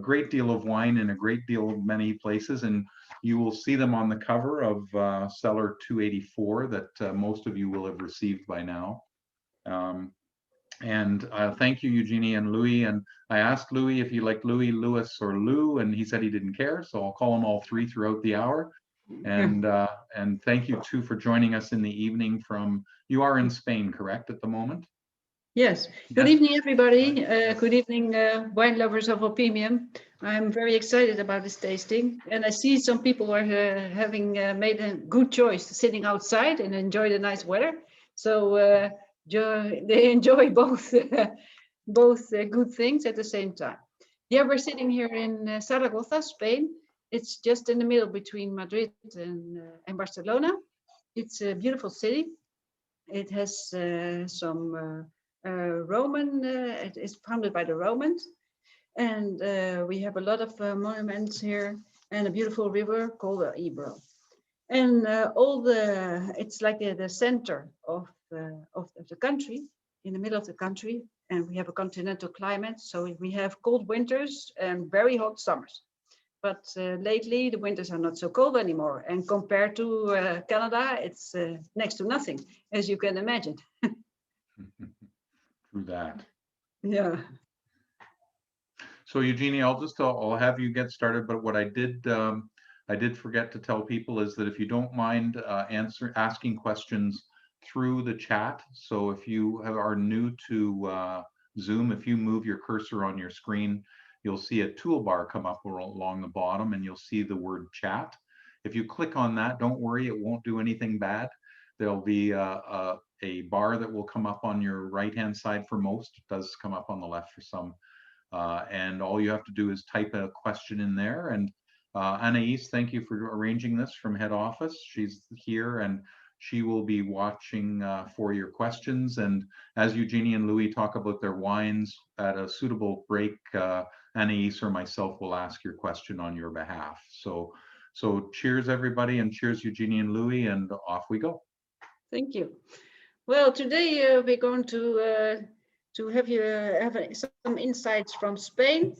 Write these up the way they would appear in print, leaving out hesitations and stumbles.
great deal of wine in a great deal of many places, and you will see them on the cover of Cellar 284 that most of you will have received by now. And thank you, Eugenie and Louis. And I asked Louis if you like Louis, Louis, or Lou, and he said he didn't care. So I'll call them all three throughout the hour. And thank you too for joining us in the evening from, you are in Spain, correct, at the moment? Yes. Good evening, everybody. Good evening, wine lovers of Opimium. I'm very excited about this tasting, and I see some people are having made a good choice, sitting outside and enjoy the nice weather. So they enjoy both good things at the same time. Yeah, we're sitting here in Zaragoza, Spain. It's just in the middle between Madrid and Barcelona. It's a beautiful city. It has some Roman, it is founded by the Romans, and we have a lot of monuments here and a beautiful river called the Ebro. And it's like the center of the country, in the middle of the country, and we have a continental climate, so we have cold winters and very hot summers. But lately the winters are not so cold anymore, and compared to Canada, it's next to nothing, as you can imagine. Through that. Yeah. So Eugenie, I'll have you get started. But what I did forget to tell people is that if you don't mind asking questions through the chat. So if you are new to Zoom, if you move your cursor on your screen, you'll see a toolbar come up along the bottom, and you'll see the word chat. If you click on that, don't worry, it won't do anything bad. There'll be a bar that will come up on your right-hand side for most. It does come up on the left for some. And all you have to do is type a question in there. And Anais, thank you for arranging this from head office. She's here and she will be watching for your questions. And as Eugenie and Louis talk about their wines at a suitable break, Anais or myself will ask your question on your behalf. So cheers, everybody, and cheers, Eugenie and Louis, and off we go. Thank you. Well, today we're going to have you have some insights from Spain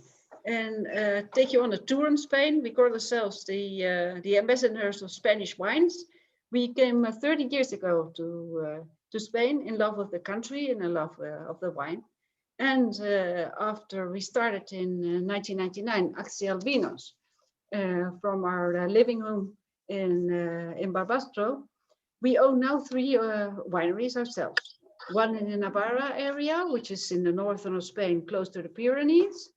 and take you on a tour in Spain. We call ourselves the ambassadors of Spanish wines. We came 30 years ago to Spain in love of the country and in love of the wine. And after we started in 1999, Axial Vinos, from our living room in Barbastro, we own now 3 wineries ourselves. One in the Navarra area, which is in the northern of Spain, close to the Pyrenees.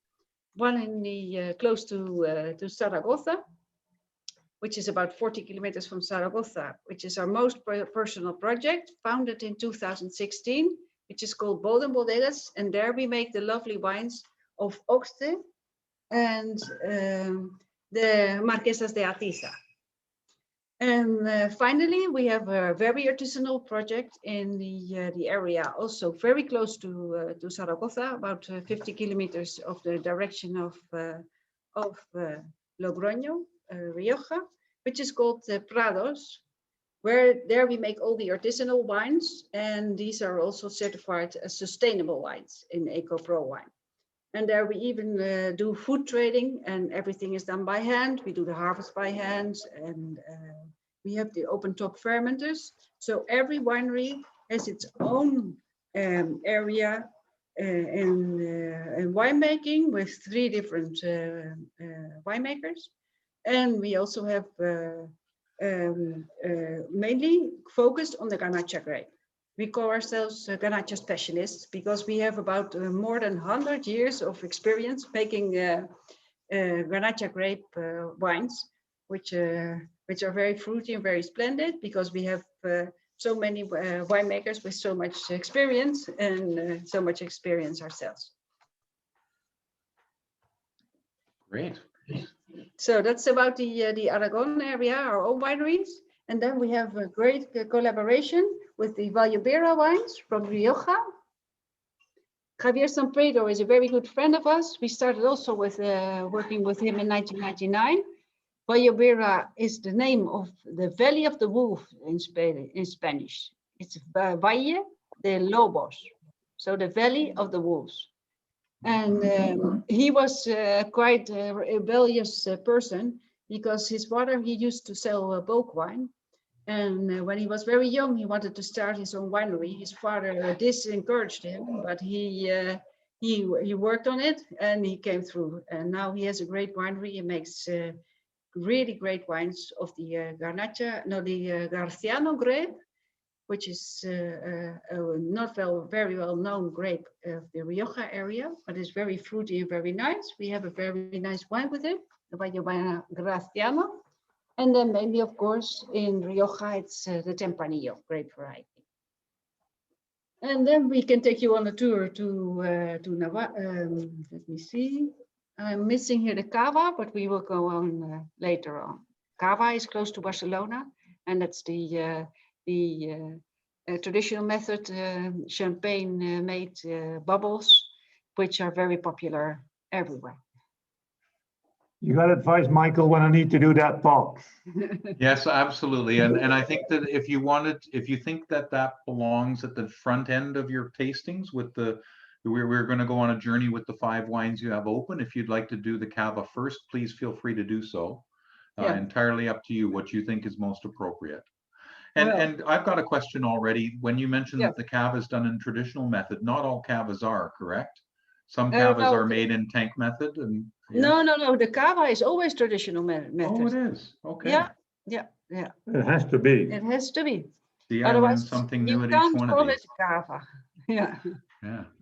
One in the close to Zaragoza, which is about 40 kilometers from Zaragoza, which is our most personal project, founded in 2016, which is called Boden Bodegas, and there we make the lovely wines of Oxte and the Marquesas de Atiza. And finally, we have a very artisanal project in the area, also very close to Zaragoza, about 50 kilometers of the direction of Logroño, Rioja, which is called Prados, where there we make all the artisanal wines, and these are also certified as sustainable wines in EcoPro wine. And there we even do food trading, and everything is done by hand. We do the harvest by hand, and we have the open top fermenters. So every winery has its own area in winemaking with 3 different winemakers. And we also have mainly focused on the Garnacha grape. We call ourselves Garnacha specialists because we have about more than 100 years of experience making Garnacha grape wines, which are very fruity and very splendid because we have so many winemakers with so much experience and so much experience ourselves. Great. So that's about the Aragon area, our own wineries. And then we have a great collaboration with the Vallobera wines from Rioja. Javier Sanpedo is a very good friend of us. We started also with working with him in 1999. Vallobera is the name of the Valley of the Wolf in Spanish. It's Valle de Lobos, so the Valley of the Wolves. And he was quite a rebellious person because his father, he used to sell bulk wine. And when he was very young, he wanted to start his own winery. His father disencouraged him, but he worked on it and he came through. And now he has a great winery. He makes really great wines of the Garciano grape, which is not very well known grape of the Rioja area, but it's very fruity and very nice. We have a very nice wine with it, the Graciano. And then maybe, of course, in Rioja, it's the Tempranillo grape variety. And then we can take you on a tour to Navarra. Let me see. I'm missing here the Cava, but we will go on later on. Cava is close to Barcelona, and that's the traditional method, champagne made bubbles, which are very popular everywhere. You got advice, Michael, when I need to do that pop. Yes, absolutely. And I think that if you think that belongs at the front end of your tastings with we're going to go on a journey with the 5 wines you have open. If you'd like to do the Cava first, please feel free to do so. Entirely up to you what you think is most appropriate. And I've got a question already. When you mentioned that the Cava is done in traditional method, not all Cavas are, correct? Some Cavas are made in tank method. And no, the Cava is always traditional method. Oh, it is. Okay. Yeah. It has to be. It has to be. See, I learned something new at each one of these. You can't call it Cava. Yeah.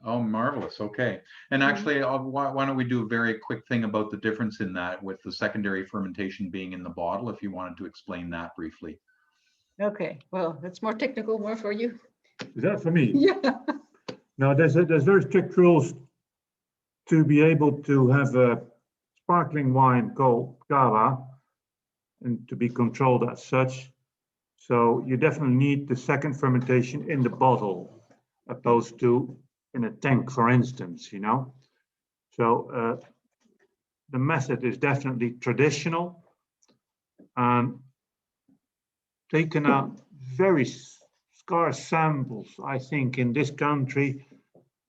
Oh, marvelous. Okay. And actually, why don't we do a very quick thing about the difference in that with the secondary fermentation being in the bottle, if you wanted to explain that briefly. Okay. Well, that's more technical, more for you. Is that for me? Yeah. Now, there's very strict rules to be able to have a sparkling wine called Cava and to be controlled as such. So you definitely need the second fermentation in the bottle, opposed to in a tank, for instance, you know. So the method is definitely traditional and taken out very scarce samples. I think in this country,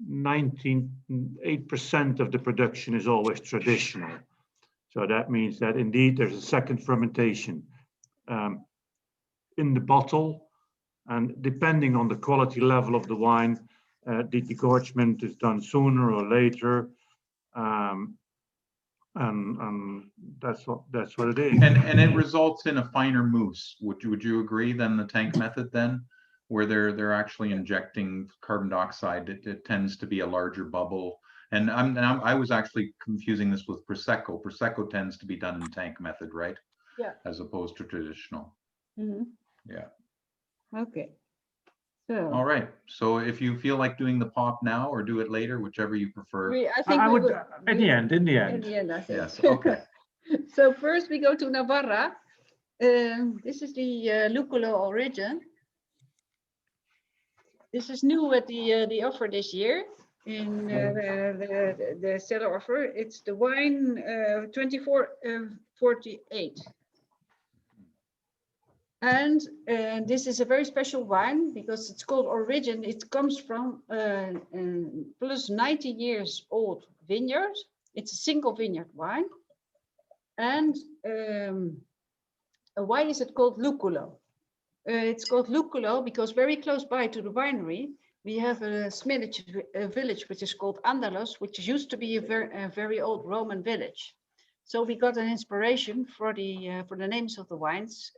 98% of the production is always traditional. So that means that indeed there's a second fermentation in the bottle, and depending on the quality level of the wine, the degorgement is done sooner or later, and that's what it is. And it results in a finer mousse. Would you agree than the tank method then, where they're actually injecting carbon dioxide? It tends to be a larger bubble. And I was actually confusing this with Prosecco. Prosecco tends to be done in tank method, right? Yeah. As opposed to traditional. Mm-hmm. Yeah. Okay. So. All right. So if you feel like doing the pop now or do it later, whichever you prefer. I would in the end. In the end, I think. Yes. Okay. So first we go to Navarra. This is the Luculo origin. This is new at the offer this year in the Cellar offer. It's the wine 2448. And this is a very special wine because it's called Origin. It comes from plus 90 years old vineyard. It's a single vineyard wine. And why is it called Luculo? It's called Luculo because very close by to the winery, we have a village which is called Andalus, which used to be a very old Roman village. So we got an inspiration for the names of the wines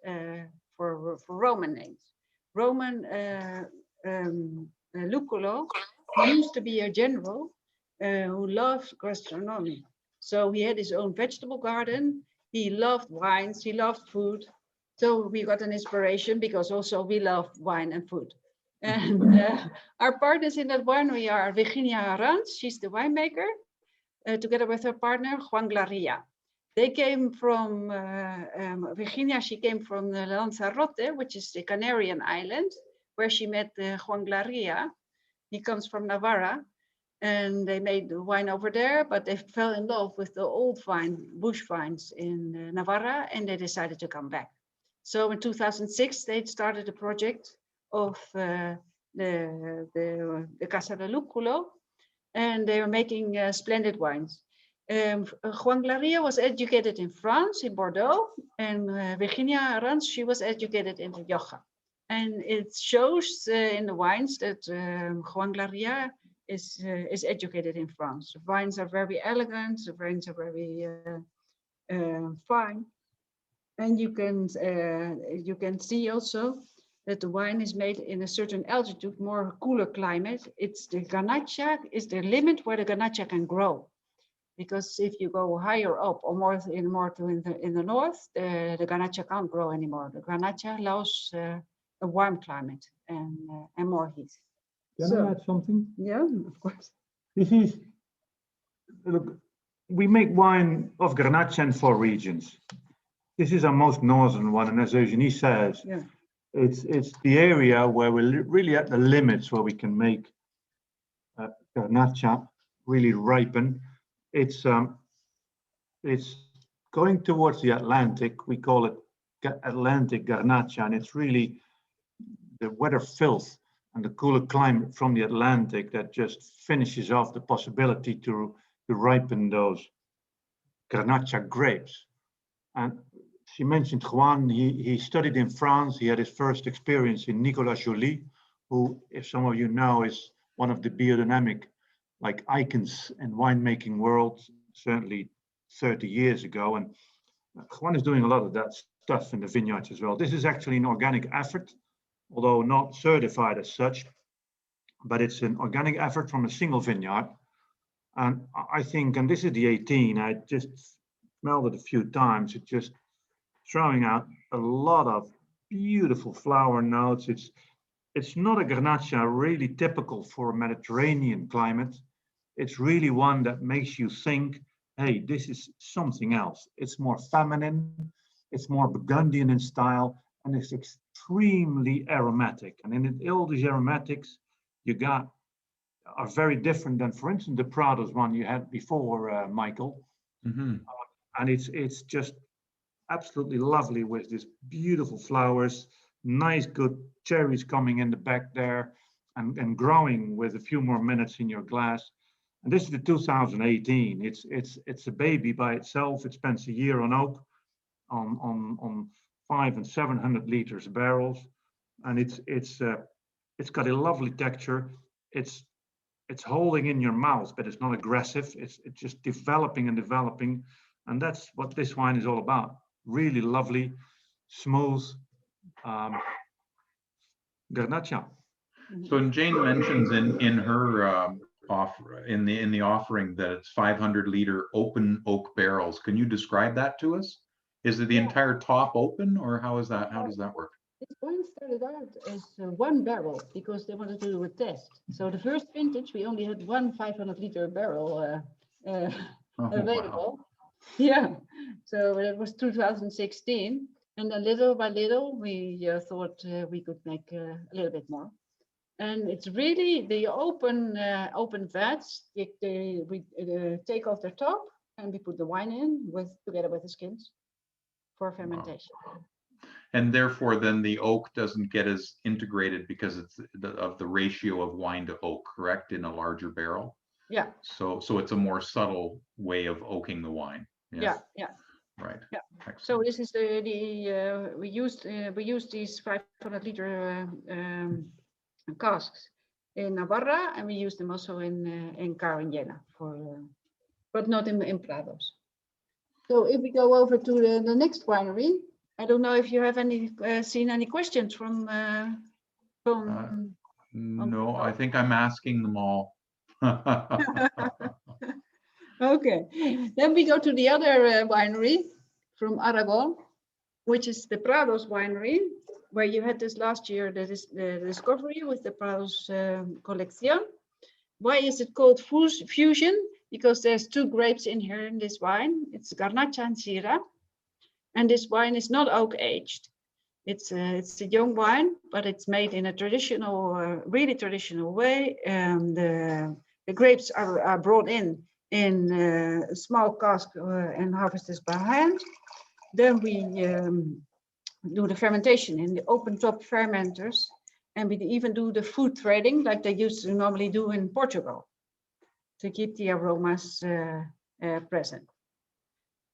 for Roman names. Roman Luculo used to be a general who loved gastronomy. So he had his own vegetable garden. He loved wines. He loved food. So we got an inspiration because also we love wine and food. And our partners in that winery are Eugenie Arranz, she's the winemaker, together with her partner, Juan Glaria. They came from, Eugenia, she came from Lanzarote, which is the Canarian island, where she met Juan Glaria. He comes from Navarra, and they made the wine over there, but they fell in love with the old bush vines in Navarra, and they decided to come back. So in 2006, they started a project of the Casa de Luculo, and they are making splendid wines. Juan Glaria was educated in France, in Bordeaux, and Virginia Arranz, she was educated in Rioja. And it shows in the wines that Juan Glaria is educated in France. The wines are very elegant, the wines are very fine. And you can see also that the wine is made in a certain altitude, more cooler climate. It's the Garnacha is the limit where the Garnacha can grow. Because if you go higher up or more in the north, the Garnacha can't grow anymore. The Garnacha allows a warm climate and more heat. Can I add something? Yeah, of course. This is, look, we make wine of Garnacha in 4 regions. This is our most northern one, and as Eugenie says, yeah, it's the area where we're really at the limits where we can make Garnacha really ripen. It's going towards the Atlantic. We call it Atlantic Garnacha, and it's really the weather filth and the cooler climate from the Atlantic that just finishes off the possibility to ripen those Garnacha grapes. And she mentioned Juan, he studied in France. He had his first experience in Nicolas Joly, who, if some of you know, is one of the biodynamic icons in winemaking world, certainly 30 years ago. And Juan is doing a lot of that stuff in the vineyards as well. This is actually an organic effort, although not certified as such, but it's an organic effort from a single vineyard. And I think, and this is the 18, I just smelled it a few times, it's just throwing out a lot of beautiful flower notes. It's not a Garnacha really typical for a Mediterranean climate. It's really one that makes you think, hey, this is something else. It's more feminine, it's more Burgundian in style, and it's extremely aromatic. And in all these aromatics you got are very different than, for instance, the Prados one you had before, Michael. Mm-hmm. And it's just absolutely lovely with these beautiful flowers, nice good cherries coming in the back there, and growing with a few more minutes in your glass. And this is the 2018. It's a baby by itself. It spends a year on oak, on 500 and 700 liters barrels, and it's got a lovely texture. It's holding in your mouth, but it's not aggressive. It's just developing and developing, and that's what this wine is all about. Really lovely, smooth Garnacha. So Jane mentions in her offer in the offering that it's 500-liter open oak barrels. Can you describe that to us? Is it the entire top open, or how is that? How does that work? This wine started out as 1 barrel because they wanted to do a test. So the first vintage, we only had 1 500-liter barrel available. Wow. Yeah, so it was 2016, and then little by little we thought we could make a little bit more. And it's really the open vats. We take off the top and we put the wine in together with the skins for fermentation. Wow. And therefore, then the oak doesn't get as integrated because it's of the ratio of wine to oak, correct? In a larger barrel. Yeah. So it's a more subtle way of oaking the wine. Yes. Yeah. Right. Yeah. Excellent. So this is we used these 500-liter casks in Navarra, and we use them also in Carolina but not in Prados. So if we go over to the next winery, I don't know if you have seen any questions from. No, I think I'm asking them all. Okay, then we go to the other winery from Aragon, which is the Prados winery, where you had this last year, the discovery with the Prados collection. Why is it called fusion? Because there's 2 grapes in here in this wine. It's Garnacha and Syrah. And this wine is not oak aged. It's a young wine, but it's made in a traditional, really traditional way. The grapes are brought in a small cask and harvested by hand. Then we do the fermentation in the open top fermenters, and we even do the food threading like they used to normally do in Portugal. to keep the aromas present.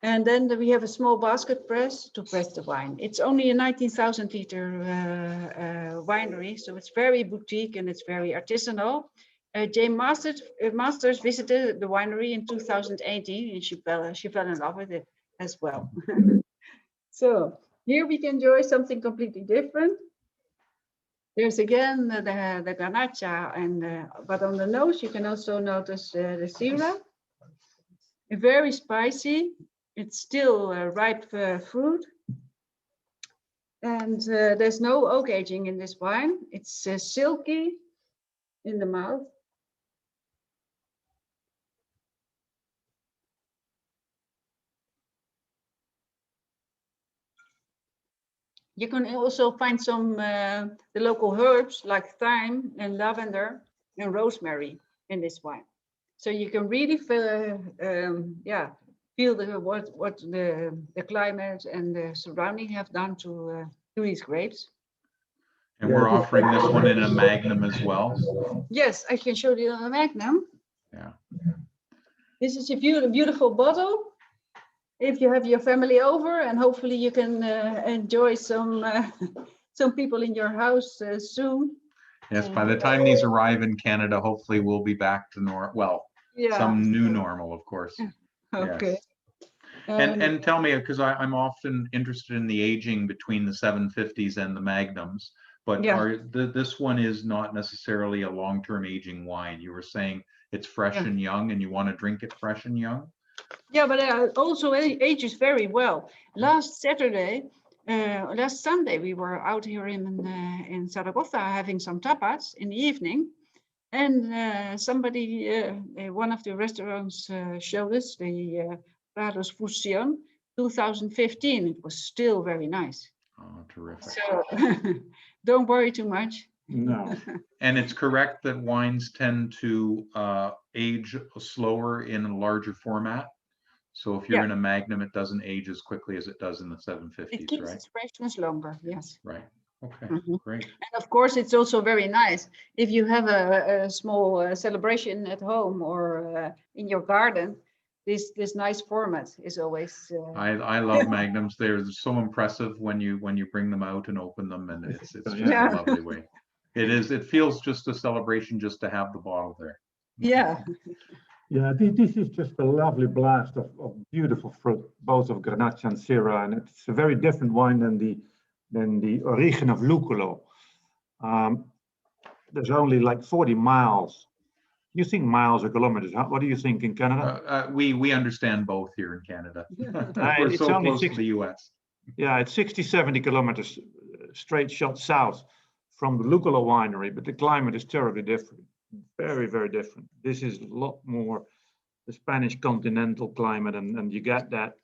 And then we have a small basket press to press the wine. It's only a 19,000 liter winery, so it's very boutique and it's very artisanal. Jane Masters visited the winery in 2018 and she fell in love with it as well. So here we can enjoy something completely different. There's again the Garnacha, and but on the nose you can also notice the Syrah. Very spicy. It's still ripe fruit. And there's no oak aging in this wine. It's silky in the mouth. You can also find some the local herbs like thyme and lavender and rosemary in this wine. So you can really feel, feel what the climate and the surrounding have done to these grapes. And we're offering this one in a Magnum as well. Yes, I can show you a Magnum. Yeah. This is a beautiful bottle. If you have your family over, and hopefully you can enjoy some people in your house soon. Yes, by the time these arrive in Canada, hopefully we'll be back to some new normal, of course. Okay. Yes. And tell me, because I'm often interested in the aging between the 750s and the Magnums, but this one is not necessarily a long-term aging wine. You were saying it's fresh and young, and you want to drink it fresh and young? Yeah, but it also ages very well. Last Sunday, we were out here in Zaragoza having some tapas in the evening, and somebody, one of the restaurants showed us the Prados Fusion 2015. It was still very nice. Oh, terrific. So don't worry too much. No. And it's correct that wines tend to age slower in a larger format. So if you're in a Magnum, it doesn't age as quickly as it does in the 750s, it keeps right? its freshness longer, yes. Right. Okay, great. And of course, it's also very nice if you have a small celebration at home or in your garden. This nice format is always. I love Magnums. They're so impressive when you bring them out and open them, and it's just a lovely way. It is. It feels just a celebration just to have the bottle there. Yeah. Yeah, this is just a lovely blast of beautiful fruit, both of Grenache and Syrah, and it's a very different wine than the origin of Luculo. There's only like 40 miles. You think miles or kilometers? What do you think in Canada? We understand both here in Canada. We're It's so only close to the US. Yeah, it's 60, 70 kilometers straight shot south from the Luculo winery, but the climate is terribly different. Very, very different. This is a lot more the Spanish continental climate, and you get that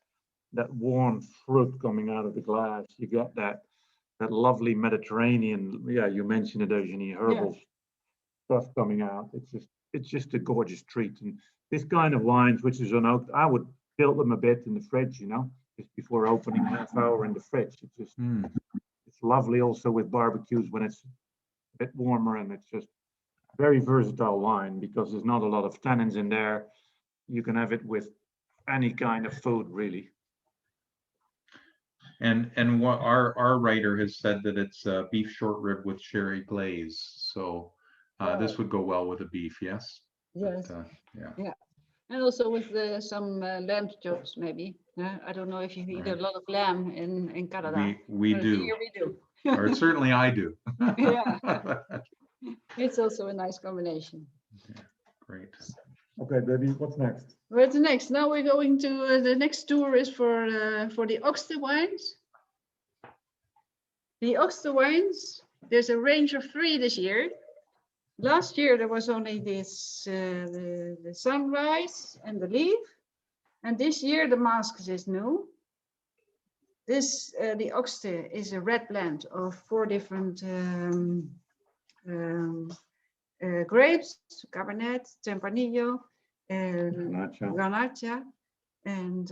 warm fruit coming out of the glass. You get that lovely Mediterranean. Yeah, you mentioned it, Eugenie, herbal stuff coming out. It's just a gorgeous treat. And this kind of wines, which is unoaked, I would tilt them a bit in the fridge, just before opening, half hour in the fridge. It's just it's lovely also with barbecues when it's a bit warmer, and it's just very versatile wine because there's not a lot of tannins in there. You can have it with any kind of food, really. And what our writer has said that it's beef short rib with sherry glaze. So this would go well with a beef, yes? Yes. But, yeah. And also with some lamb chops, maybe. I don't know if you eat a lot of lamb in Canada. We do. Here we do. Or certainly I do. Yeah. It's also a nice combination. Yeah, great. Okay, baby, what's next? What's next? Now we're going to the next tour is for the Oxter wines. The Oxter wines, there's a range of 3 this year. Last year there was only this the Sunrise and the Leaf, and this year the Masks is new. This the Oxter is a red blend of 4 different grapes: Cabernet, Tempranillo, Garnacha, and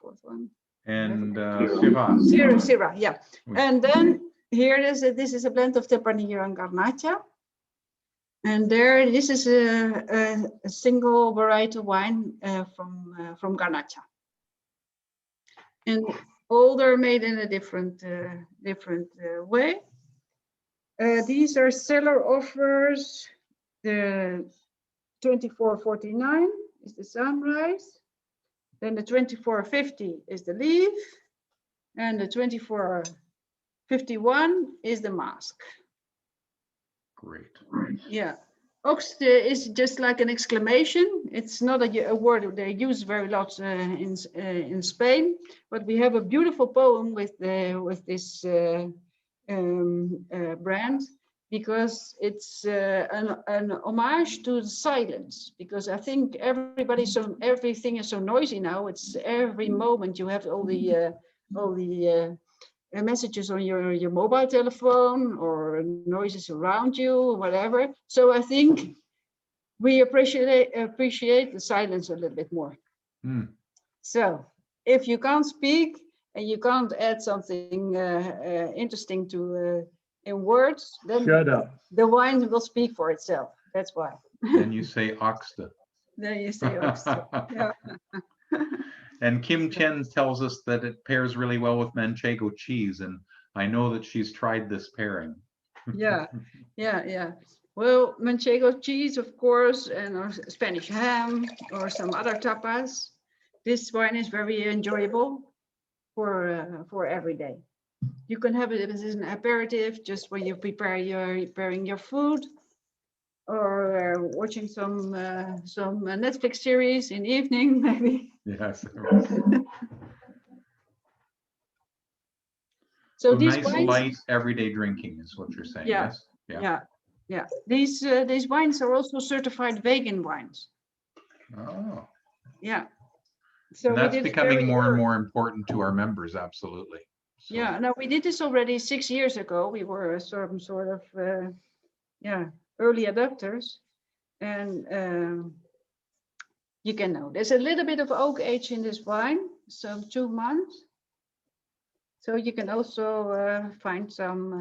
fourth one. And Syrah. Syrah, yeah. And then here this is a blend of Tempranillo and Garnacha. And there, this is a single variety wine from Garnacha. And all they're made in a different way. These are Cellar offers. The 24.49 is the sunrise. Then the 24.50 is the leaf. And the 24.51 is the mask. Great. Yeah. Oxt is just like an exclamation. It's not a word they use very lot in Spain, but we have a beautiful poem with this brand, because it's an homage to the silence. Because I think everything is so noisy now. It's every moment you have all the messages on your mobile telephone or noises around you or whatever. So I think we appreciate the silence a little bit more. So if you can't speak and you can't add something interesting to in words, then Shut up. the wine will speak for itself. That's why. Then you say Oxta. Then you say Oxta. Yeah. And Kim Chen tells us that it pairs really well with Manchego cheese, and I know that she's tried this pairing. Yeah. Well, Manchego cheese, of course, and or Spanish ham or some other tapas. This wine is very enjoyable for every day. You can have it as an aperitif just when you preparing your food, or watching some Netflix series in the evening, maybe. Yes. So nice these wines, light everyday drinking is what you're saying. Yeah. Yes. Yeah. These wines are also certified vegan wines. Oh. Yeah. So And we that's did becoming more and more important to our members. Absolutely. So, Yeah. No, we did this already 6 years ago. We were some sort of early adopters, and you can know there's a little bit of oak age in this wine, so 2 months. So you can also find some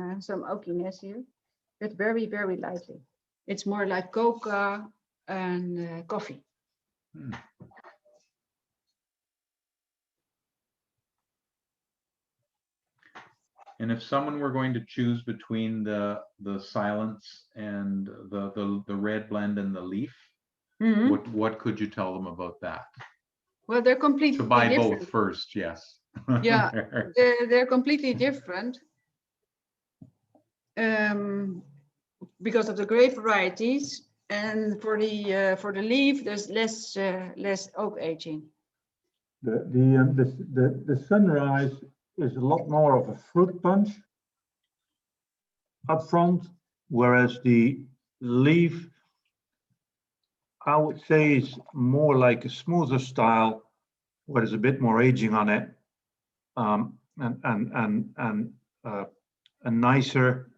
oakiness here, but very, very lightly. It's more like coca and coffee. And if someone were going to choose between the silence and the red blend and the leaf, what could you tell them about that? Well, they're completely To buy different. both first, yes. Yeah, they're completely different. Because of the grape varieties, and for the leaf, there's less oak aging. The sunrise is a lot more of a fruit punch up front, whereas the leaf, I would say, is more like a smoother style, where there's a bit more aging on it, and a nicer,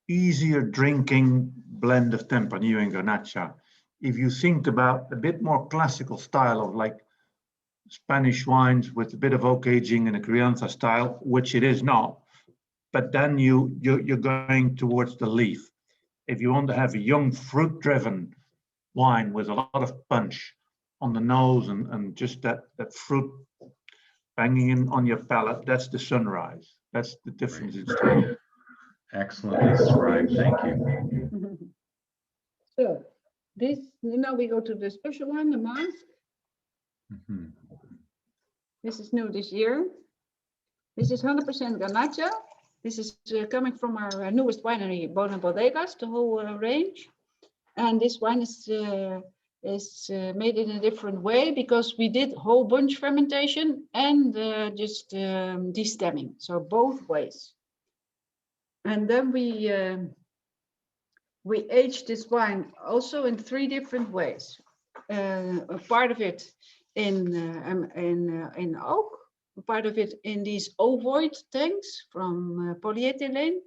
easier drinking blend of Tempranillo and Garnacha. If you think about a bit more classical style of like Spanish wines with a bit of oak aging and a crianza style, which it is not, but then you're going towards the leaf. If you want to have a young fruit-driven wine with a lot of punch on the nose and just that fruit banging in on your palate, that's the sunrise. That's the difference in style. Excellently described. Thank you. So this, now we go to the special one, the mask. This is new this year. This is 100% Garnacha. This is coming from our newest winery, Bona Bodegas, the whole range. And this wine is made in a different way because we did whole bunch fermentation and just destemming, so both ways. And then we aged this wine also in 3 different ways. A part of it in oak, a part of it in these ovoid tanks from polyethylene,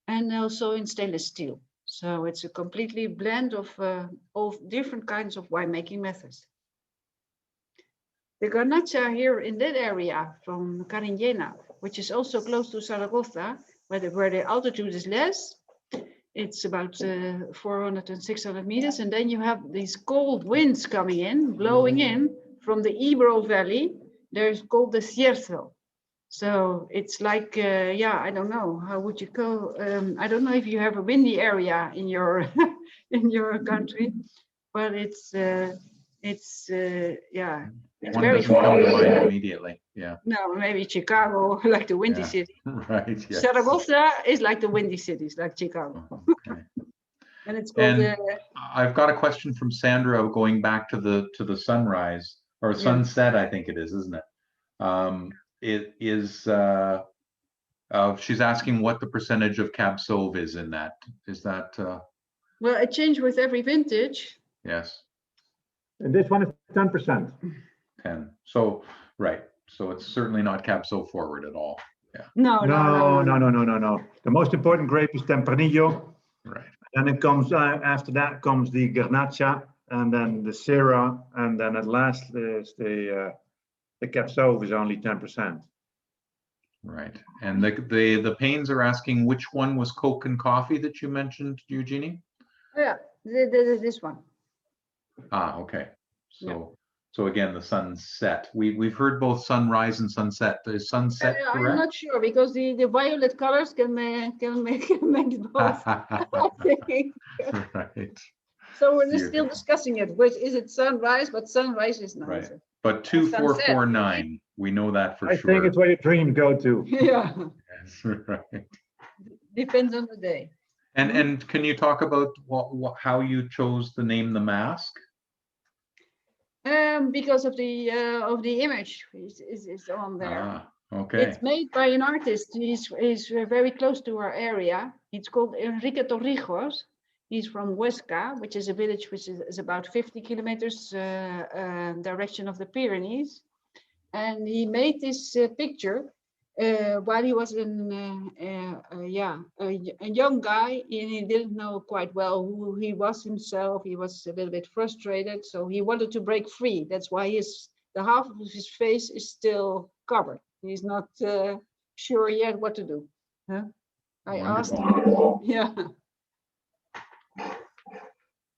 and also in stainless steel. So it's a completely blend of all different kinds of winemaking methods. The Garnacha here in that area from Cariñena, which is also close to Zaragoza, where the altitude is less, it's about 400 and 600 meters, and then you have these cold winds coming in, blowing in from the Ebro Valley. There's called the Desierto. So it's like, yeah, I don't know, how would you go? I don't know if you have a windy area in your in your country, but it's yeah, it's One very doesn't come to cold. mind immediately. Yeah. No, maybe Chicago, like the windy Yeah. city. Right. Yes. Zaragoza is like the windy cities, like Chicago. Okay. And it's called And I've got a question from Sandra going back to the sunrise or sunset, I think it is, isn't it? It is she's asking what the percentage of Cab Sauv is in that. Is that well, it changed with every vintage. yes, And this one is 10%. 10. So right. So it's certainly not Cab Sauv forward at all. Yeah. No. No. The most important grape is Tempranillo. Right. And it comes after that comes the Garnacha, and then the Syrah, and then at last is the Cab Sauv is only 10%. Right. And the Pains are asking which one was Coke and Coffee that you mentioned, Eugenie? Oh, yeah, this one. Ah, okay. So again, the sunset. We've heard both sunrise and sunset. Is sunset I'm correct? not sure because the violet colors can make it both. I think. Right. So we're still discussing it. Which is it sunrise? But sunrise is nicer. Right. But 2449, we know that for I sure. think it's where your dreams go to. Yeah. Yes, right. Depends on the day. And can you talk about how you chose the name The Mask? Because of the image is on there. Ah, okay. It's made by an artist. He's very close to our area. It's called Enrique Torrijos. He's from Huesca, which is a village which is about 50 kilometers direction of the Pyrenees. And he made this picture while he was a young guy, and he didn't know quite well who he was himself. He was a little bit frustrated, so he wanted to break free. That's why the half of his face is still covered. He's not sure yet what to do. Huh? I asked him, yeah.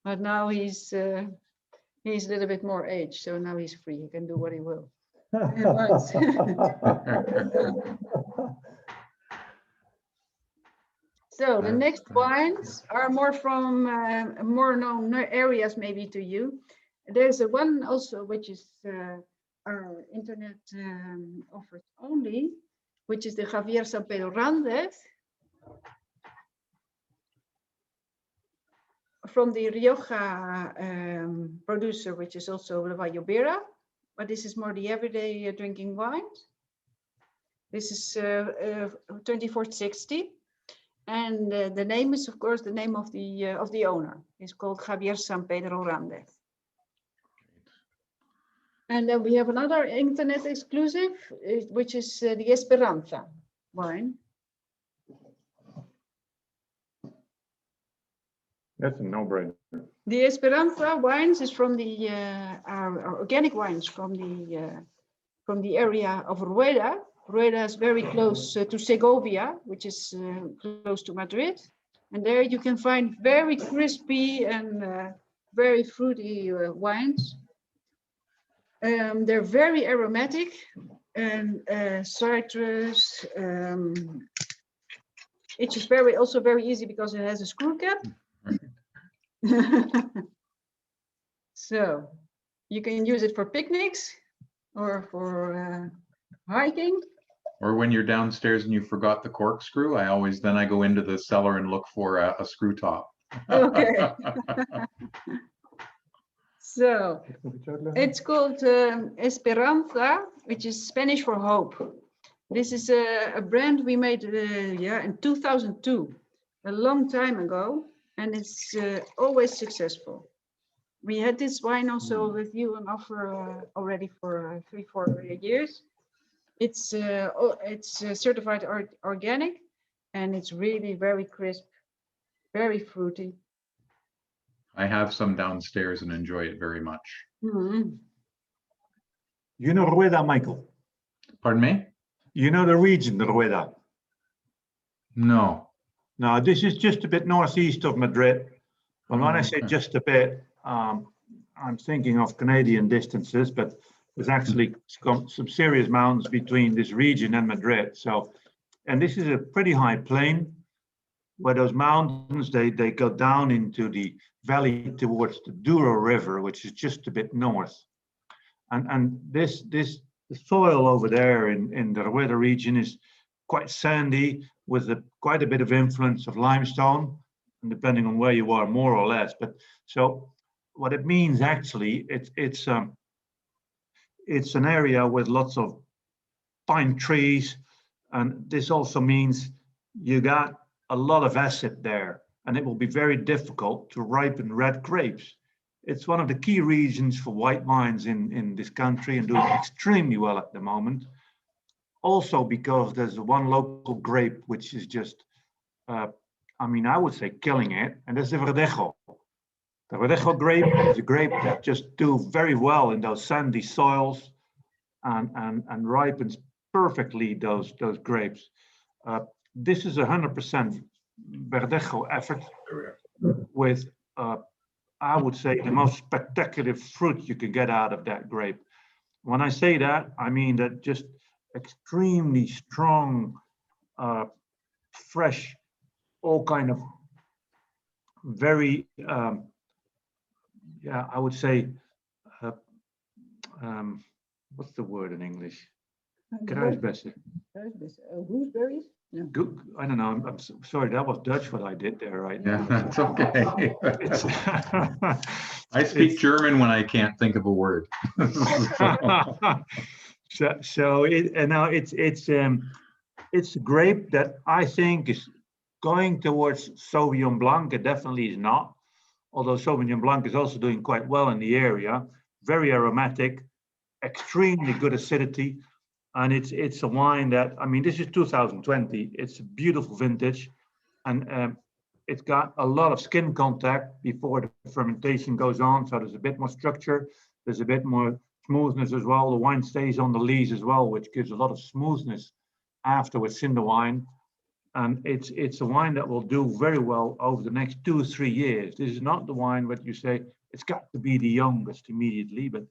But now he's a little bit more aged, so now he's free. He can do what he will. So the next wines are more from more known areas, maybe to you. There's a one also which is our internet offers only, which is the Javier San Pedro Randez from the Rioja producer, which is also the Vallobera. But this is more the everyday drinking wines. This is 2460, and the name is, of course, the name of the owner. It's called Javier San Pedro Randez. And then we have another internet exclusive, which is the Esperanza wine. That's a no-brainer. The Esperanza wines is from the our organic wines from the area of Rueda. Rueda is very close to Segovia, which is close to Madrid, and there you can find very crispy and very fruity wines. They're very aromatic and citrus. It's just also very easy because it has a screw cap. So you can use it for picnics or for hiking. Or when you're downstairs and you forgot the corkscrew, I go into the cellar and look for a screw top. Okay. So it's called Esperanza, which is Spanish for hope. This is a brand we made in 2002, a long time ago, and it's always successful. We had this wine also with you on offer already for 3-4 years. It's certified organic, and it's really very crisp, very fruity. I have some downstairs and enjoy it very much. Mm-hmm. You know Rueda, Michael? Pardon me? You know the region, Rueda? No. No, this is just a bit northeast of Madrid. But when I say okay. just a bit, I'm thinking of Canadian distances, but there's actually some serious mountains between this region and Madrid. So, and this is a pretty high plain where those mountains, they go down into the valley towards the Douro River, which is just a bit north. And the soil over there in the Rueda region is quite sandy with quite a bit of influence of limestone, and depending on where you are, more or less. But so what it means actually, it's an area with lots of pine trees, and this also means you got a lot of acid there, and it will be very difficult to ripen red grapes. It's one of the key regions for white wines in this country and doing extremely well at the moment. Also because there's one local grape which is just, I would say killing it, and that's the Verdejo. The Verdejo grape is a grape that just do very well in those sandy soils and ripens perfectly those grapes. This is 100% Verdejo effort with, I would say, the most spectacular fruit you can get out of that grape. When I say that, I mean that just extremely strong, fresh, all kind of very, I would say, what's the word in English? Kruisbessen. Gooseberries? Yeah. I don't know. I'm sorry. That was Dutch what I did there, right? Yeah, that's okay. It's, I speak German when I can't think of a word. It's a grape that I think is going towards Sauvignon Blanc. It definitely is not, although Sauvignon Blanc is also doing quite well in the area. Very aromatic, extremely good acidity. And it's a wine that, this is 2020. It's a beautiful vintage, and it's got a lot of skin contact before the fermentation goes on. So there's a bit more structure. There's a bit more smoothness as well. The wine stays on the lees as well, which gives a lot of smoothness afterwards in the wine. And it's a wine that will do very well over the next 2 or 3 years. This is not the wine that you say it's got to be the youngest immediately, but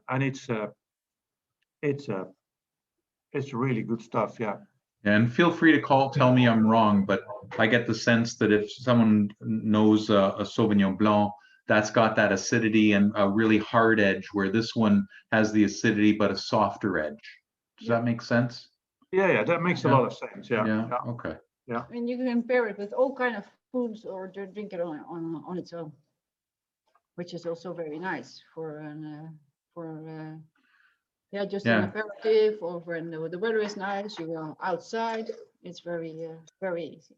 and it's really good stuff, yeah. And feel free to tell me I'm wrong, but I get the sense that if someone knows a Sauvignon Blanc, that's got that acidity and a really hard edge, where this one has the acidity but a softer edge. Does that make sense? Yeah, that makes a lot of sense, yeah. Okay. Yeah. And you can pair it with all kind of foods or drink it on its own, which is also very nice just an aperitif, or when the weather is nice, you go outside. It's very easy.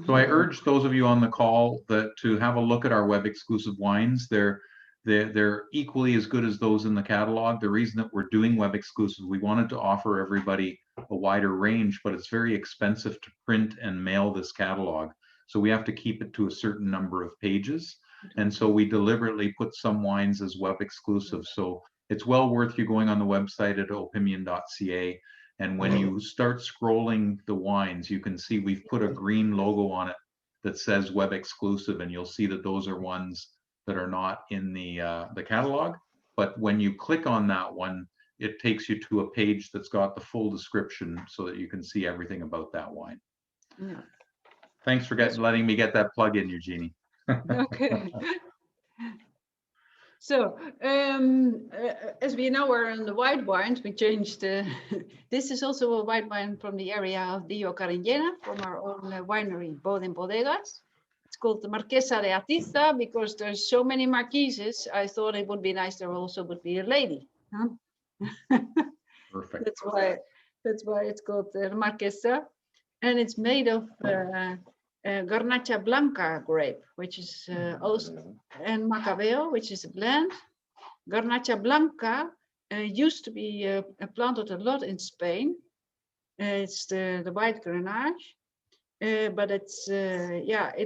So I urge those of you on the call to have a look at our web exclusive wines. They're equally as good as those in the catalog. The reason that we're doing web exclusive, we wanted to offer everybody a wider range, but it's very expensive to print and mail this catalog. So we have to keep it to a certain number of pages. And so we deliberately put some wines as web exclusive. So it's well worth you going on the website at opinion.ca. And when you start scrolling the wines, you can see we've put a green logo on it that says web exclusive, and you'll see that those are ones that are not in the catalog. But when you click on that one, it takes you to a page that's got the full description so that you can see everything about that wine. Yeah. Thanks for letting me get that plug in, Eugenie. Okay. So, as we know, we're in the white wines. We changed. This is also a white wine from the area of Dio Cariñena, from our own winery, Boden Bodegas. It's called the Marquesa de Atiza because there's so many marquises. I thought it would be nice there also would be a lady. Huh? Perfect. That's why it's called the Marquesa, and it's made of Garnacha Blanca grape, which is also, and Macabeo, which is a blend. Garnacha Blanca used to be planted a lot in Spain. It's the white Grenache, but it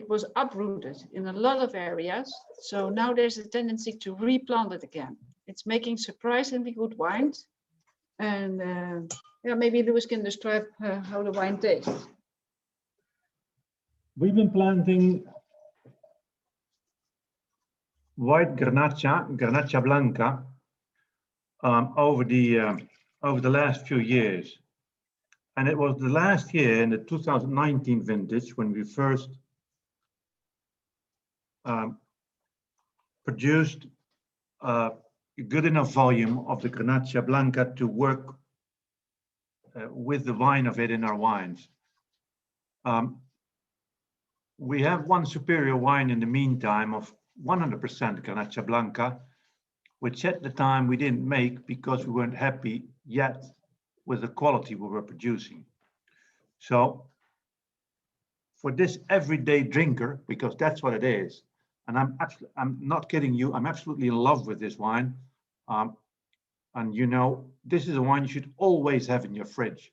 was uprooted in a lot of areas. So now there's a tendency to replant it again. It's making surprisingly good wines, and maybe Louis can describe how the wine tastes. We've been planting white Garnacha Blanca, over the last few years. And it was the last year in the 2019 vintage when we first produced a good enough volume of the Garnacha Blanca to work with the vine of it in our wines. We have one superior wine in the meantime of 100% Garnacha Blanca, which at the time we didn't make because we weren't happy yet with the quality we were producing. So for this everyday drinker, because that's what it is, and I'm not kidding you, I'm absolutely in love with this wine. And you know, this is a wine you should always have in your fridge.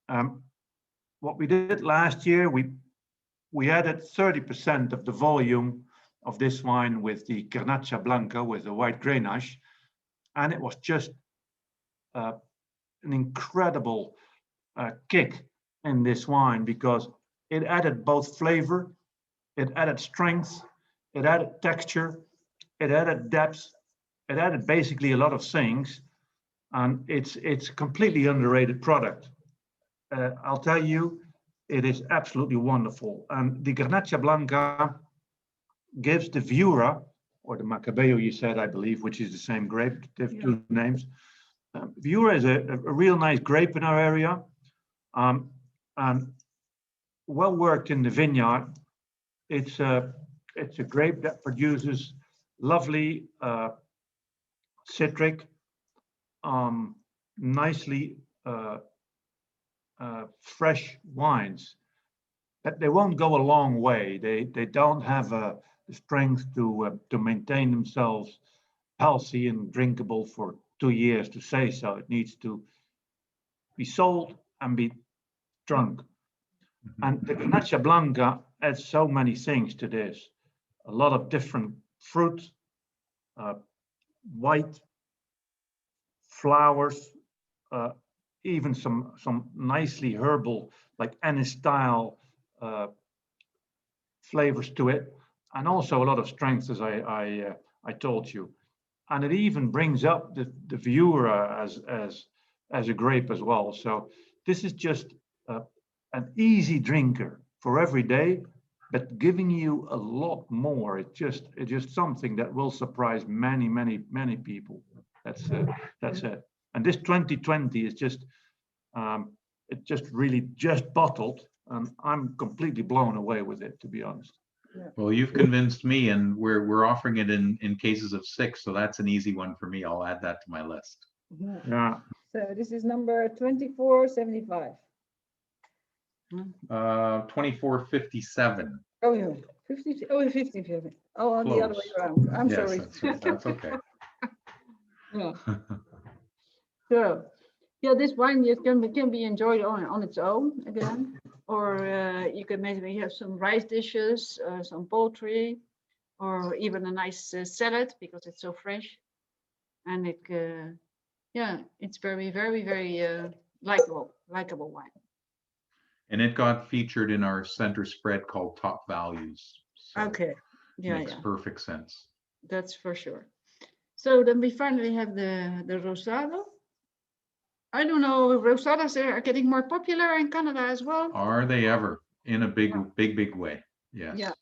What we did last year, we added 30% of the volume of this wine with the Garnacha Blanca, with the white Grenache, and it was just an incredible kick in this wine because it added both flavor, it added strength, it added texture, it added depth, it added basically a lot of things, and it's a completely underrated product. I'll tell you, it is absolutely wonderful. And the Garnacha Blanca gives the Viura, or the Macabeo you said, I believe, which is the same grape, they have two names. Viura is a real nice grape in our area, and well worked in the vineyard. It's a grape that produces lovely citric, nicely fresh wines, but they won't go a long way. They don't have the strength to maintain themselves healthy and drinkable for 2 years to say so. It needs to be sold and be drunk. And the Garnacha Blanca adds so many things to this. A lot of different fruit, white flowers, even some nicely herbal, like anise style flavors to it, and also a lot of strength, as I told you. And it even brings up the Viura as a grape as well. So this is just an easy drinker for every day, but giving you a lot more. It's just something that will surprise many people. That's it. And this 2020 is just it just really just bottled, and I'm completely blown away with it, to be honest. Well, you've convinced me, and we're offering it in cases of 6, so that's an easy one for me. I'll add that to my list. Yeah. So this is number 2475. 2457. Oh yeah, 50. Oh, 50. Oh, on the other way Close. around. I'm Yes, sorry. that's right. That's okay. Yeah. So, yeah, this wine can be enjoyed on its own again, or you can maybe have some rice dishes, some poultry, or even a nice salad because it's so fresh, and it's very likable wine. And it got featured in our center spread called Top Values. So Okay, makes perfect sense. That's for sure. So then we finally have the Rosado. I don't know, Rosadas are getting more popular in Canada as well. Are they ever? In a big way. Yes. Yeah.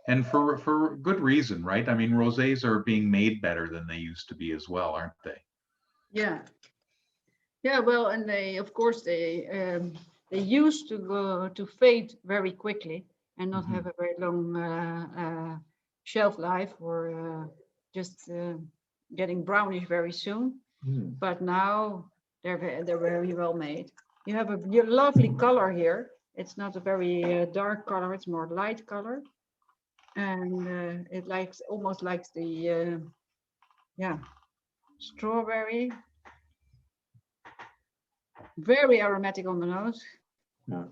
And for good reason, right? I mean, rosés are being made better than they used to be as well, aren't they? Yeah. Yeah, well, and they used to go to fade very quickly and not have a very long shelf life, or just getting brownish very soon. But now they're very well made. You have a lovely color here. It's not a very dark color; it's more light color, and it almost likes the strawberry. Very aromatic on the nose. Yeah,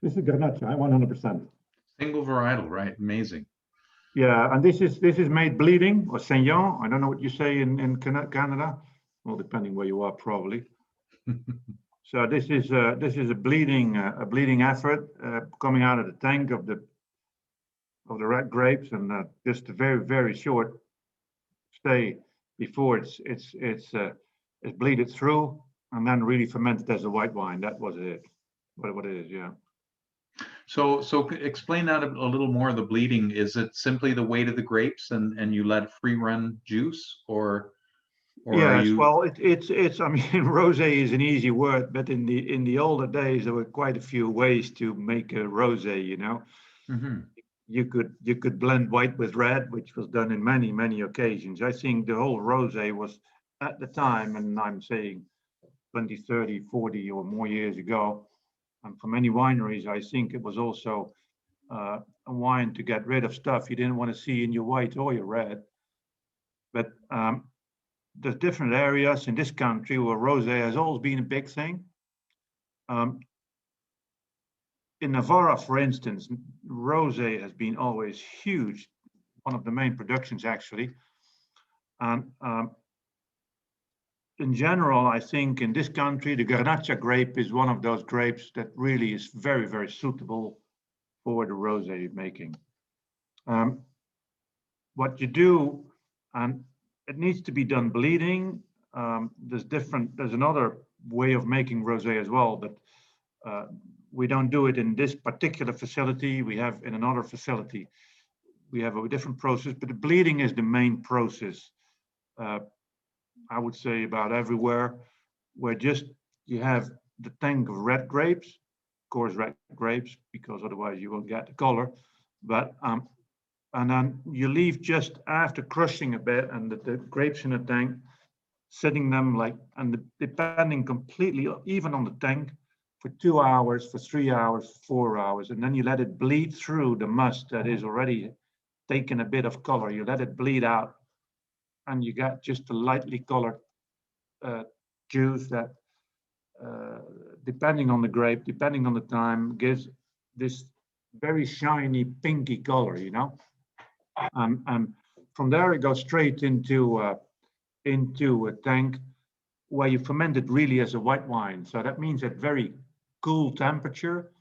this is Garnacha, 100%. Single varietal, right? Amazing. Yeah, and this is made bleeding or Saignon. I don't know what you say in Canada. Well, depending where you are, probably. So this is a bleeding effort coming out of the tank of the red grapes, and just a very short stay before it's bleeded through, and then really fermented as a white wine. That was it. What it is, yeah. So explain that a little more. The bleeding, is it simply the weight of the grapes and you let free run juice, or are Yes, you? well, it's. I mean, rosé is an easy word, but in the older days there were quite a few ways to make a rosé. You know, Mhm. you could blend white with red, which was done in many occasions. I think the whole rosé was at the time, and I'm saying 20, 30, 40 or more years ago, and for many wineries, I think it was also a wine to get rid of stuff you didn't want to see in your white or your red. But there's different areas in this country where rosé has always been a big thing. In Navarra, for instance, rosé has been always huge, one of the main productions actually. And in general, I think in this country, the Garnacha grape is one of those grapes that really is very suitable for the rosé making. What you do, and it needs to be done bleeding. There's another way of making rosé as well, but we don't do it in this particular facility. We have in another facility, we have a different process, but the bleeding is the main process. I would say about everywhere, where just you have the tank of red grapes, of course red grapes, because otherwise you won't get the color. But and then you leave just after crushing a bit and the grapes in the tank, setting them like, and depending completely even on the tank, for 2 hours, for 3 hours, 4 hours, and then you let it bleed through the must that is already taken a bit of color. You let it bleed out, and you get just a lightly colored juice that, depending on the grape, depending on the time, gives this very shiny pinky color, you know. And from there it goes straight into a tank where you ferment it really as a white wine. So that means at very cool temperature,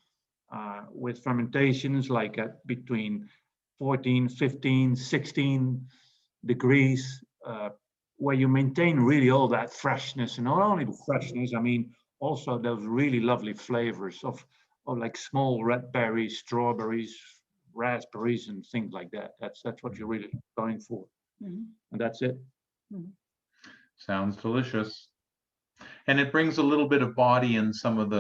with fermentations like at between 14, 15, 16 degrees, where you maintain really all that freshness, and not only the freshness, I mean, also those really lovely flavors of like small red berries, strawberries, raspberries, and things like that. That's what you're really going for. Mhm. And that's it. Sounds delicious. And it brings a little bit of body and some of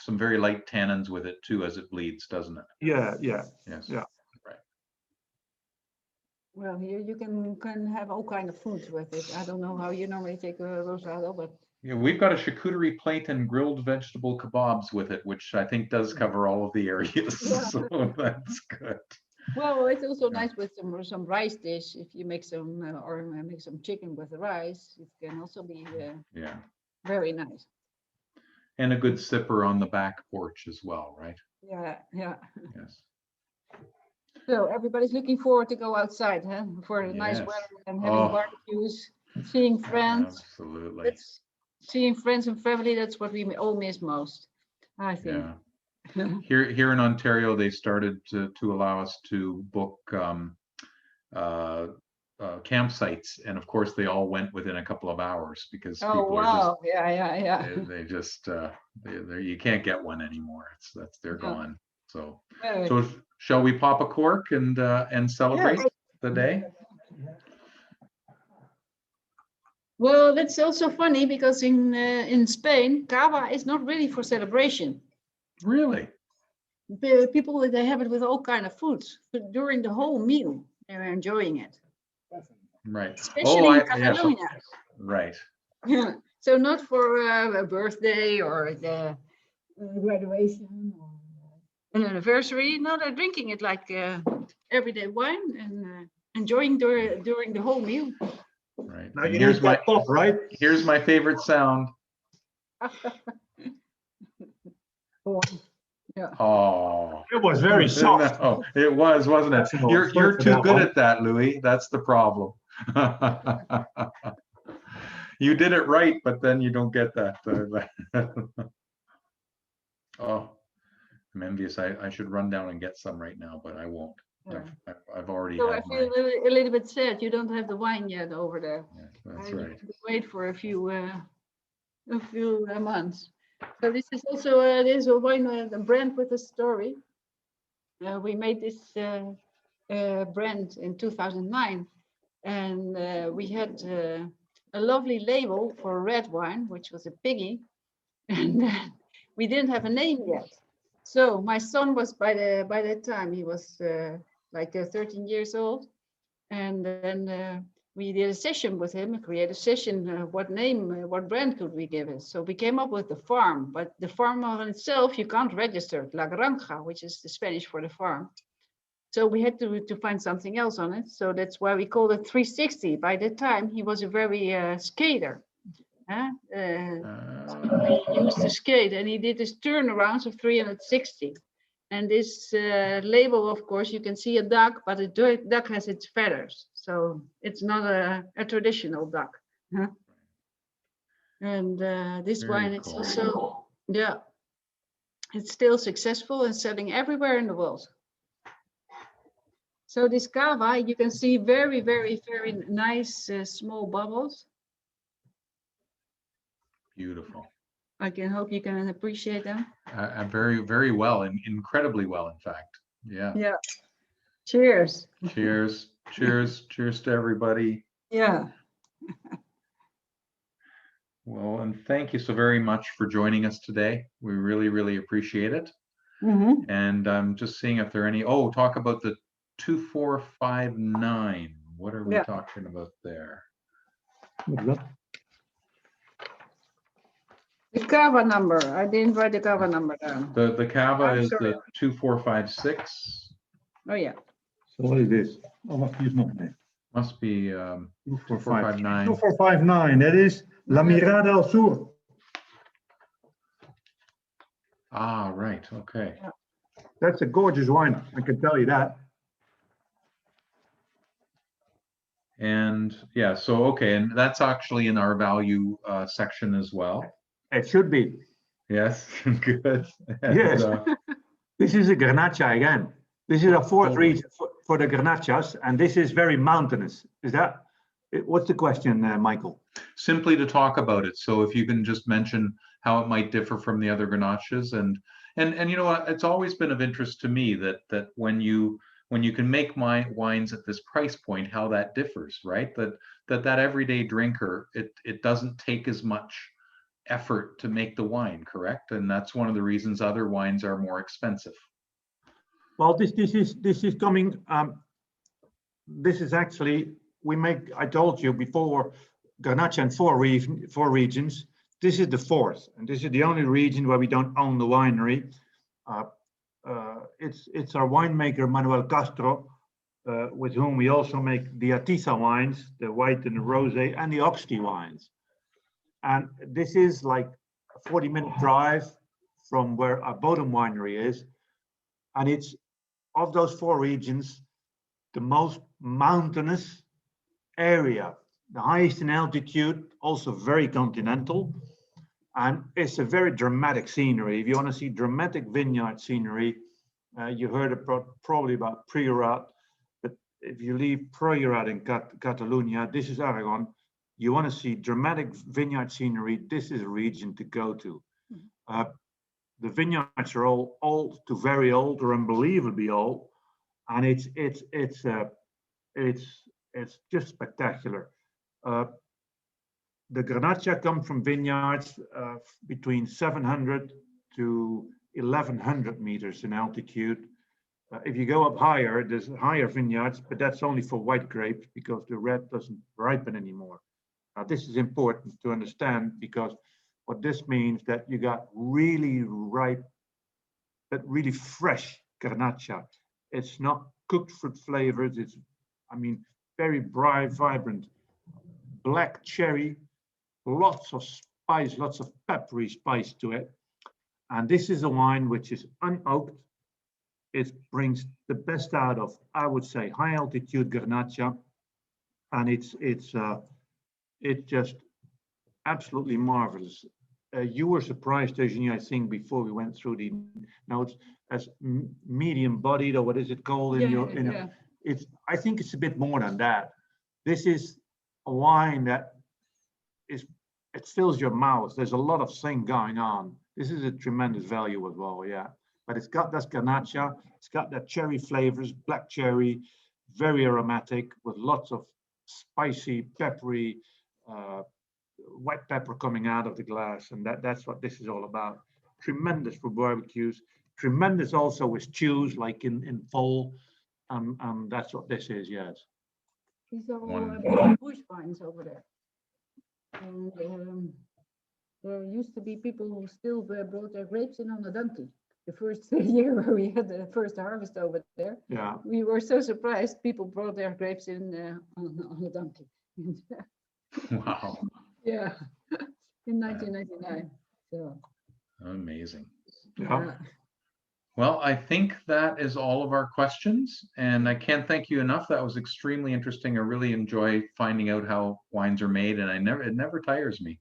some very light tannins with it too as it bleeds, doesn't it? Yeah. Yes. Yeah. Right. Well, here you can have all kind of foods with it. I don't know how you normally take a rosado, but Yeah, we've got a charcuterie plate and grilled vegetable kebabs with it, which I think does cover all of the areas. Yeah. So that's good. well, it's also Yeah. nice with some rice dish. If you make some or make some chicken with the rice, it can also be Yeah. very nice. And a good sipper on the back porch as well, right? Yeah. Yes. So everybody's looking forward to go outside, huh? For the nice Yes. weather and having Oh. barbecues, seeing friends. Absolutely. Seeing friends and family. That's what we all miss most, I think. Yeah. Here in Ontario, they started to allow us to book campsites, and of course they all went within a couple of hours because Oh people are just wow! Yeah. they just you can't get one anymore. They're Yeah. gone. So Right. so shall we pop a cork and celebrate Yes. the day? Well, that's also funny because in Spain, cava is not really for celebration. Really? People they have it with all kind of foods, but during the whole meal they're enjoying it, Right. especially in Yes. Catalonia. Right. Yeah. So not for a birthday or the graduation or an anniversary. No, they're drinking it like everyday wine and enjoying during the whole meal. Right. Now And you need that top, right? here's my favorite sound. Oh, yeah. Oh. It was very soft. No, it was, wasn't it? Sorry You're for too that good one. at that, Louis. That's the problem. You did it right, but then you don't get that. Oh, I'm envious. I should run down and get some right now, but I won't. Yeah. I've already So I had feel my. a little bit sad. You don't have the wine yet over there. Yeah, that's You right. have to wait for a few months. So this is also this is a wine a brand with a story. We made this brand in 2009, and we had a lovely label for red wine, which was a piggy, and we didn't have a name yet. So my son was by that time he was like 13 years old, and then we did a session with him, a creative session. What name, what brand could we give it? So we came up with the farm, but the farm on itself you can't register, La Granja, which is the Spanish for the farm. So we had to find something else on it. So that's why we called it 360. By that time, he was a very skater. He used to skate, and he did his turnarounds of 360. And this label, of course, you can see a duck, but a duck has its feathers. So it's not a traditional duck. Huh? And this Very wine, it's cool. also, yeah, it's still successful and selling everywhere in the world. So this cava, you can see very, very, very nice small bubbles. Beautiful. I can hope you can appreciate them. Very, very well, and incredibly well, in fact. Yeah. Yeah. Cheers. Cheers. Cheers. Cheers to everybody. Yeah. Well, and thank you so very much for joining us today. We really, really appreciate it. Mm-hmm. And I'm just seeing if there are any, talk about the 2459. What are we talking about there? The cava number. I didn't write the cava number down. The cava I'm is sorry. the 2456. Oh yeah. So what is this? Oh, wacht, hier is nog meer. Must be 2459. 2459, that is La Mirada del Sur. Ah, right. Okay. That's a gorgeous wine, I can tell you that. And yeah, so okay, and that's actually in our value section as well. It should be. Yes, good. And, Yes. This is a Garnacha again. This is a fourth totally. region for the Garnachas, and this is very mountainous. Is that, what's the question, Michael? Simply to talk about it. So if you can just mention how it might differ from the other Grenaches, and you know what, it's always been of interest to me that when you can make my wines at this price point, how that differs, right? That everyday drinker, it doesn't take as much effort to make the wine, correct? And that's one of the reasons other wines are more expensive. Well, this is coming. This is actually, I told you before, Garnacha in four regions. This is the fourth, and this is the only region where we don't own the winery. It's our winemaker Manuel Castro, with whom we also make the Atiza wines, the white and the rosé, and the Oxty wines. And this is like a 40-minute drive from where our Bodum winery is, and it's, of those four regions, the most mountainous area, the highest in altitude, also very continental, and it's a very dramatic scenery. If you want to see dramatic vineyard scenery, you heard probably about Priorat, but if you leave Priorat in Catalonia, this is Aragon. You want to see dramatic vineyard scenery, this is a region to go to. The vineyards are all old to very old or unbelievably old, and it's just spectacular. The Garnacha come from vineyards between 700 to 1100 meters in altitude. If you go up higher, there's higher vineyards, but that's only for white grapes because the red doesn't ripen anymore. Now, this is important to understand because what this means that you got really ripe, but really fresh Garnacha. It's not cooked fruit flavors. It's, I mean, very bright, vibrant, black cherry, lots of spice, lots of peppery spice to it. And this is a wine which is unoaked. It brings the best out of, I would say, high altitude Garnacha, and it just absolutely marvelous. You were surprised, Eugenie, I think, before we went through the. Now it's as medium bodied, or what is it called in your? Yeah. It's. I think it's a bit more than that. This is a wine that is. It fills your mouth. There's a lot of thing going on. This is a tremendous value as well. Yeah, but it's got that ganache. It's got that cherry flavors, black cherry, very aromatic with lots of spicy, peppery. White pepper coming out of the glass, and that's what this is all about. Tremendous for barbecues, tremendous also with stews, like in fall, that's what this is. Yes. These are all Wonderful. bush vines over there. And there used to be people who still brought their grapes in on a donkey. The first year where we had the first harvest over there, Yeah. we were so surprised. People brought their grapes in on a donkey. Wow. Yeah, in 1999. So Amazing. Yeah. Well, I think that is all of our questions, and I can't thank you enough. That was extremely interesting. I really enjoy finding out how wines are made, and it never tires me.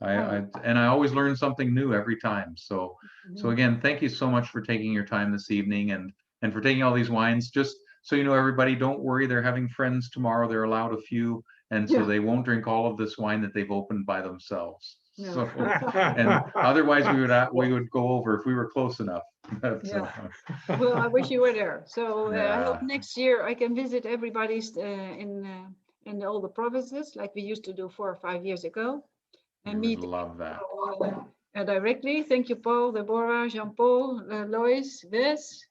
And I always learn something new every time. So again, thank you so much for taking your time this evening and for taking all these wines. Just so you know, everybody, don't worry. They're having friends tomorrow. They're allowed a few, and so they won't drink all of this wine that they've opened by themselves. No. So, and otherwise we would go over if we were close enough. Yeah. Well, I wish you were there. So I hope Yeah. next year I can visit everybody's in all the provinces like we used to do 4 or 5 years ago, and We meet would love that. directly. Thank you, Paul, Deborah, Jean-Paul, Lois, Wes,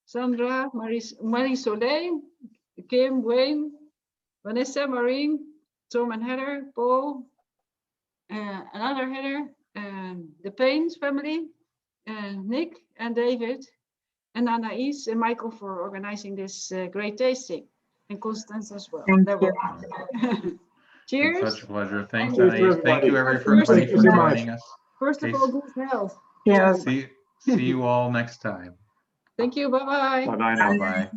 Sandra, Marie Soleil, Kim, Wayne, Vanessa, Marine, Tom and Heather, Paul, another Heather, the Paynes family, Nick and David, and Anais and Michael for organizing this great tasting, and Constance as well. Cheers. It's such a pleasure. Thanks, Cheers to Anais. Thank you, everybody. everybody, Thank you for so much. joining us. First of Okay, all, good health. Yes. See you all next time. Thank you. Bye-bye. Bye bye now. Bye-bye.